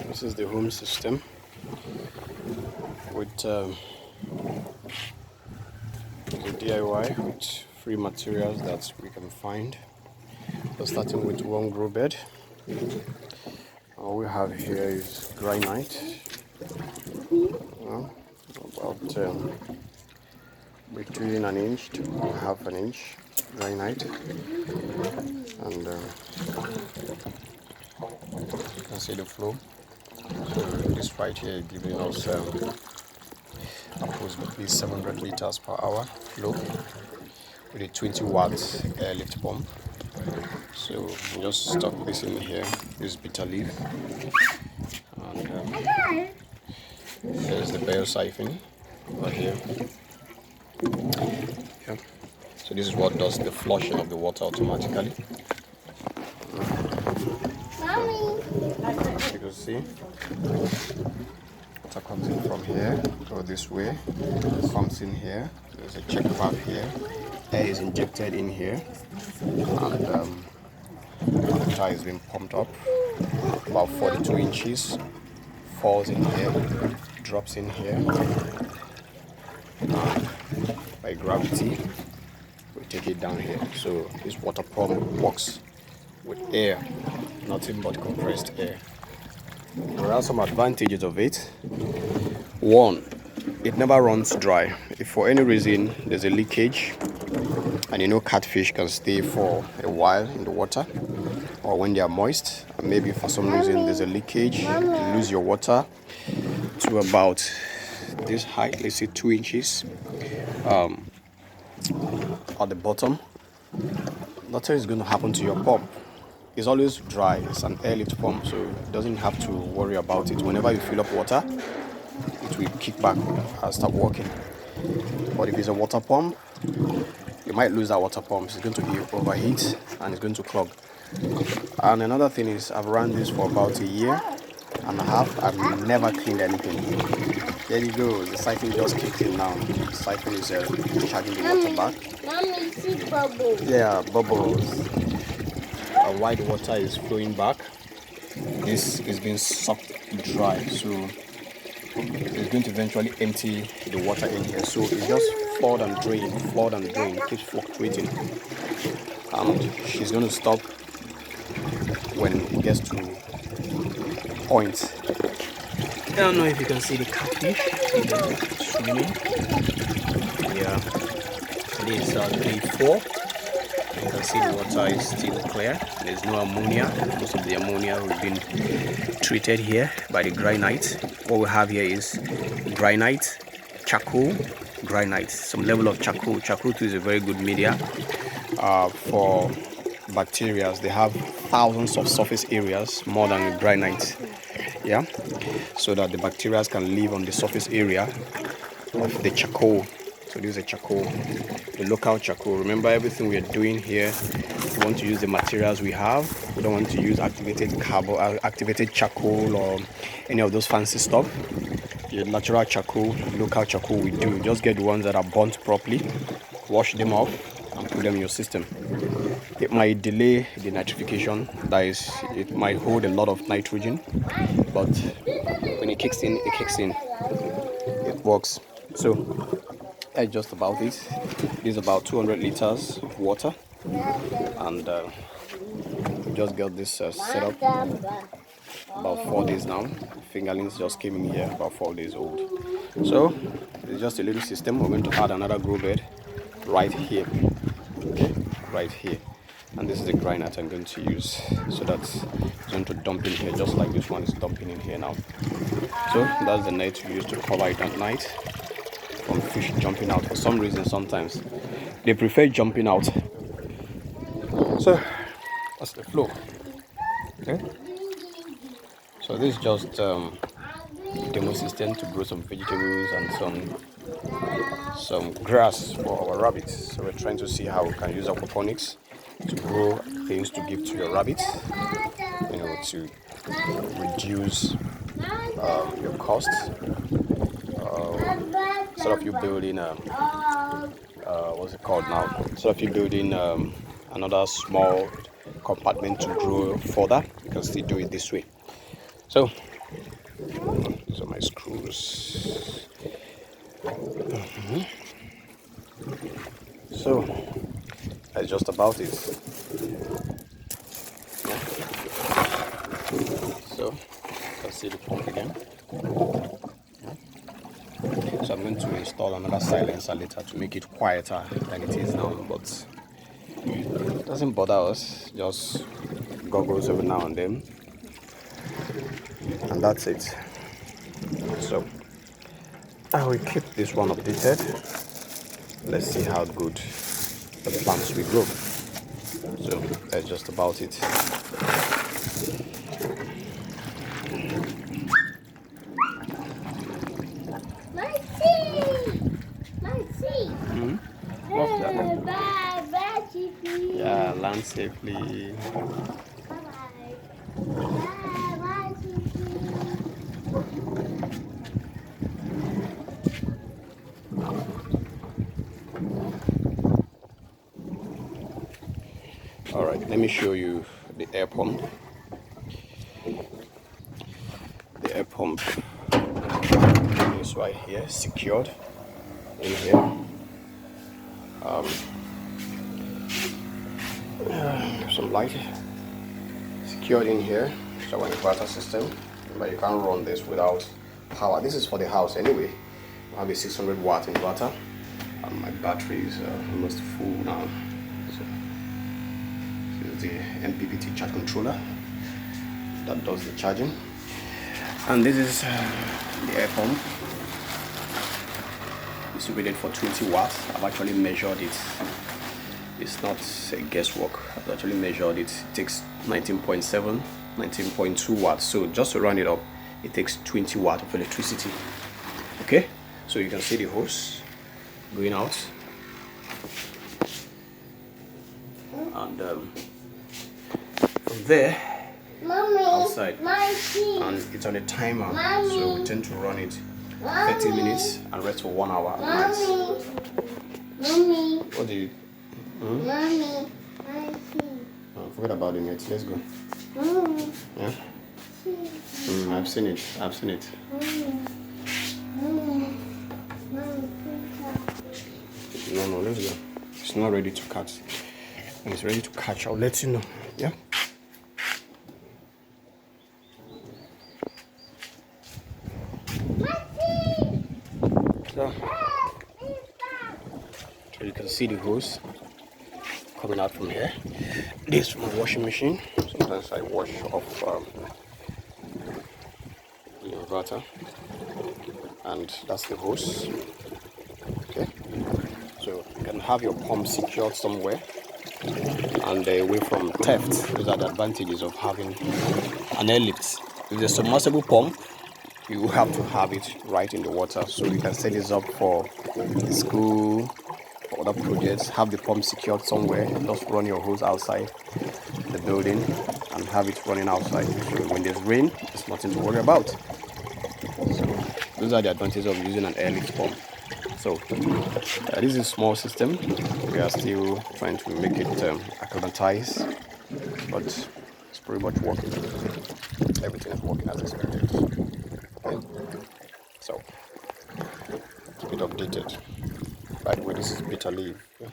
This is the home system with the DIY with free materials that we can find. So starting with one grow bed. All we have here is granite, about between an inch to half an inch granite, and you can see the flow. So this right here is giving us approximately 700 liters per hour flow with a 20 watts air lift pump. So just stuck this in here, this bitter leaf, and there's the bell siphon over here. Yeah. So this is what does the flushing of the water automatically. As you can see, water comes in from here, go this way, comes in here. There's a check valve here. Air is injected in here, and water is being pumped up about 42 inches, falls in here, drops in here, and by gravity we take it down here. So this water pump works with air, nothing but compressed air. There are some advantages of it. One, it never runs dry. If for any reason there's a leakage, and you know catfish can stay for a while in the water, or when they are moist, and maybe for some reason there's a leakage, you lose your water to about this height, let's say 2 inches at the bottom, nothing is going to happen to your pump. It's always dry. It's an air lift pump, so it doesn't have to worry about it. Whenever you fill up water, it will kick back and start working. But if it's a water pump, you might lose that water pump. It's going to overheat and it's going to clog. And another thing is, I've run this for about a year and a half. I've never cleaned anything. There you go. The siphon just kicked in now. The siphon is charging the water back. Mommy, see bubbles. Yeah, bubbles. While the water is flowing back, this is being sucked dry, so it's going to eventually empty the water in here. So it just flowed and drain, keeps fluctuating, and she's going to stop when it gets to point. I don't know if you can see the catfish swimming. Yeah, this is day 4. You can see the water is still clear. There's no ammonia. Most of the ammonia has been treated here by the granite. What we have here is granite, charcoal, granite, some level of charcoal. Charcoal too is a very good media for bacteria. They have thousands of surface areas more than granite. Yeah, so that the bacteria can live on the surface area of the charcoal. So this is a charcoal, the local charcoal. Remember, everything we are doing here, we want to use the materials we have. We don't want to use activated charcoal or any of those fancy stuff. The natural charcoal, local charcoal we do. Just get the ones that are burnt properly, wash them off and put them in your system. It might delay the nitrification, that is, it might hold a lot of nitrogen, but when it kicks in, it works. So that's just about it. This is about 200 liters of water, and just got this set up about 4 days now. Fingerlings just came in here, about 4 days old. So it's just a little system. We're going to add another grow bed right here, okay, right here, and this is the granite I'm going to use, so that's going to dump in here just like this one is dumping in here now. So that's the net we use to cover it at night from fish jumping out. For some reason, sometimes they prefer jumping out. So that's the flow. Okay, so this is just demo system to grow some vegetables and some grass for our rabbits. So we're trying to see how we can use aquaponics to grow things to give to your rabbits, you know, to reduce your costs. Instead of you building what's it called now? Instead of you building an another small compartment to grow further, you can still do it this way. So these are my screws. So that's just about it. So you can see the pump again. So I'm going to install another silencer later to make it quieter than it is now, but it doesn't bother us, just goggles every now and then, and that's it. So I will keep this one updated. Let's see how good the plants will grow. So that's just about it. What's that? Yeah, land safely. All right, let me show you the air pump. The air pump is right here, secured in here. Some light secured in here. So an inverter system, but you can't run this without power. This is for the house anyway. I have a 600-watt inverter, and my battery is almost full now. So this is the MPPT charge controller that does the charging, and this is the air pump. It's rated for 20 watts. I've actually measured it. It's not a guesswork. I've actually measured it. It takes 19.7, 19.2 watts. So just to round it up, it takes 20 watts of electricity. Okay, so you can see the hose going out, and from there outside, and it's on a timer. So we tend to run it 30 minutes and rest for 1 hour at night. What do you? Mommy, oh, forget about the net. Let's go. Yeah. I've seen it. I've seen it. No, let's go. It's not ready to catch. When it's ready to catch, I'll let you know. Yeah. So you can see the hose coming out from here. This is my washing machine. Sometimes I wash off the inverter, and that's the hose. Okay, so you can have your pump secured somewhere and away from theft. Those are the advantages of having an air lift. With a submersible pump, you have to have it right in the water, so you can set this up for school, for other projects. Have the pump secured somewhere, just run your hose outside the building and have it running outside. So when there's rain, there's nothing to worry about. So those are the advantages of using an airlift pump. So this is a small system. We are still trying to make it acclimatize, but it's pretty much working. Everything is working as expected. Okay. So keep it updated. By the way, this is bitter leaf. Yeah.